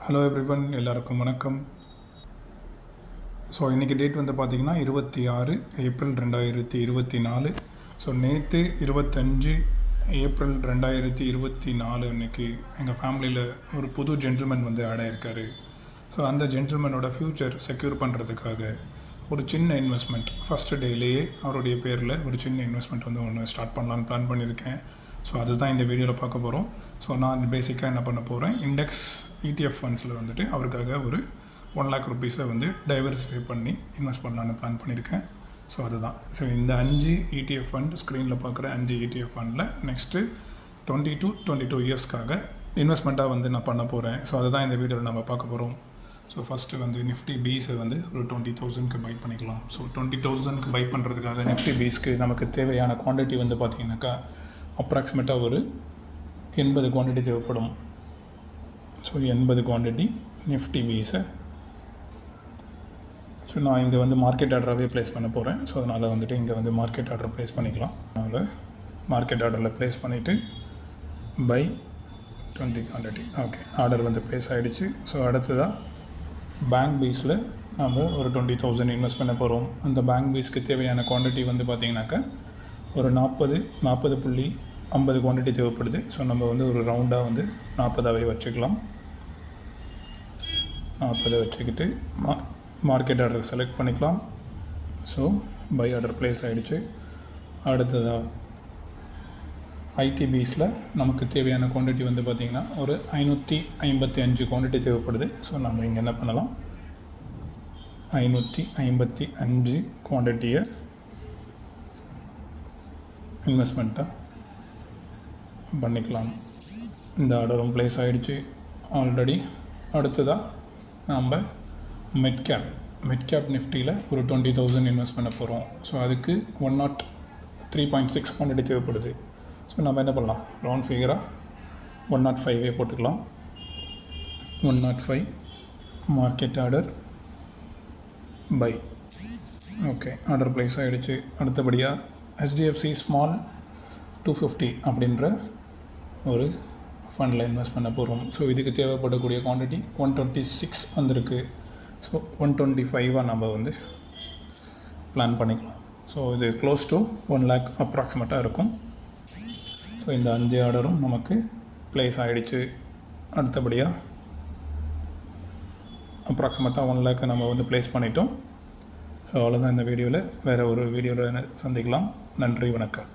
Hello everyone, எல்லாருக்கும் வணக்கம். So இன்றைக்கி டேட் வந்து பார்த்திங்கன்னா 26 ஏப்ரல் 2024. ஸோ நேற்று 25 ஏப்ரல் 2024 அன்றைக்கி எங்கள் ஃபேமிலியில் ஒரு புது ஜென்டில்மேன் வந்து ஆட் ஆகிருக்காரு. ஸோ அந்த ஜென்டில்மேனோட ஃப்யூச்சர் செக்யூர் பண்ணுறதுக்காக ஒரு சின்ன இன்வெஸ்ட்மெண்ட் ஃபஸ்ட்டு டேலேயே அவருடைய பேரில் ஒரு சின்ன இன்வெஸ்ட்மெண்ட் வந்து ஒன்று ஸ்டார்ட் பண்ணலான்னு பிளான் பண்ணியிருக்கேன். ஸோ அதுதான் இந்த வீடியோவில் பார்க்க போகிறோம். ஸோ நான் பேசிக்காக என்ன பண்ண போகிறேன், இண்டெக்ஸ் ETF ஃபண்ட்ஸில் வந்துட்டு அவருக்காக ஒரு 1 lakh rupees வந்து டைவர்சிஃபை பண்ணி இன்வெஸ்ட் பண்ணலான்னு பிளான் பண்ணியிருக்கேன். ஸோ அதுதான். ஸோ இந்த 5 ETF ஃபண்ட், ஸ்க்ரீனில் பார்க்குற 5 ETF ஃபண்டில் நெக்ஸ்ட்டு 20 to 22 இயர்ஸ்க்காக இன்வெஸ்ட்மெண்ட்டாக வந்து நான் பண்ண போகிறேன். ஸோ அதுதான் இந்த வீடியோவில் நம்ம பார்க்க போகிறோம். ஸோ ஃபஸ்ட்டு வந்து நிஃப்டி பீஸை வந்து ஒரு 20,000க்கு பை பண்ணிக்கலாம். ஸோ 20,000க்கு பை பண்ணுறதுக்காக நிஃப்டி பீஸ்க்கு நமக்கு தேவையான குவான்டிட்டி வந்து பார்த்திங்கனாக்கா அப்ராக்சிமேட்டாக ஒரு 80 குவான்டிட்டி தேவைப்படும். ஸோ 80 குவான்டிட்டி நிஃப்டி பீஸை ஸோ நான் இங்கே வந்து மார்க்கெட் ஆர்டராகவே ப்ளேஸ் பண்ண போகிறேன். ஸோ அதனால் வந்துட்டு இங்கே வந்து மார்க்கெட் ஆர்டர் ப்ளேஸ் பண்ணிக்கலாம். அதனால் மார்க்கெட் ஆர்டரில் ப்ளேஸ் பண்ணிவிட்டு பை 20 குவான்டிட்டி. ஓகே, ஆர்டர் வந்து ப்ளேஸ் ஆகிடுச்சு. ஸோ அடுத்ததாக பேங்க் பீஸில் நம்ம ஒரு 20,000 இன்வெஸ்ட் பண்ண போகிறோம். அந்த பேங்க் பீஸ்க்கு தேவையான குவான்டிட்டி வந்து பார்த்திங்கனாக்கா ஒரு 40.50 குவான்டிட்டி தேவைப்படுது. ஸோ நம்ம வந்து ஒரு ரவுண்டாக வந்து 40ஆகவே வச்சுக்கலாம். 40 வச்சுக்கிட்டு மார்க்கெட் ஆர்டர் செலக்ட் பண்ணிக்கலாம். ஸோ பை ஆர்டர் ப்ளேஸ் ஆகிடுச்சு. அடுத்ததாக ஐடிபிஸில் நமக்கு தேவையான குவான்டிட்டி வந்து பார்த்திங்கன்னா ஒரு 555 குவான்டிட்டி தேவைப்படுது. ஸோ நம்ம இங்கே என்ன பண்ணலாம், 555 குவான்டிட்டியை இன்வெஸ்ட்மெண்ட்டாக பண்ணிக்கலாம். இந்த ஆர்டரும் ப்ளேஸ் ஆகிடுச்சு ஆல்ரெடி. அடுத்ததாக நம்ம மிட் கேப் நிஃப்டியில் ஒரு 20,000 இன்வெஸ்ட் பண்ண போகிறோம். ஸோ அதுக்கு 103.6 குவான்டிட்டி தேவைப்படுது. ஸோ நம்ம என்ன பண்ணலாம், ரவுண்ட் ஃபிகராக 105 போட்டுக்கலாம். 105 market order buy. Okay, order place ஆகிடுச்சு. அடுத்தபடியாக HDFC ஸ்மால் 250 அப்படின்ற ஒரு ஃபண்டில் இன்வெஸ்ட் பண்ண போகிறோம். ஸோ இதுக்கு தேவைப்படக்கூடிய குவான்டிட்டி 126 வந்திருக்கு. ஸோ 125 நம்ம வந்து பிளான் பண்ணிக்கலாம். ஸோ இது க்ளோஸ் டு 1 lakh அப்ராக்சிமேட்டாக இருக்கும். ஸோ இந்த 5 ஆர்டரும் நமக்கு ப்ளேஸ் ஆகிடுச்சு. அடுத்தபடியாக அப்ராக்சிமேட்டாக 1 lakh நம்ம வந்து ப்ளேஸ் பண்ணிட்டோம். ஸோ அவ்வளோதான் இந்த வீடியோவில். வேறு ஒரு வீடியோவில் சந்திக்கலாம். நன்றி, வணக்கம்.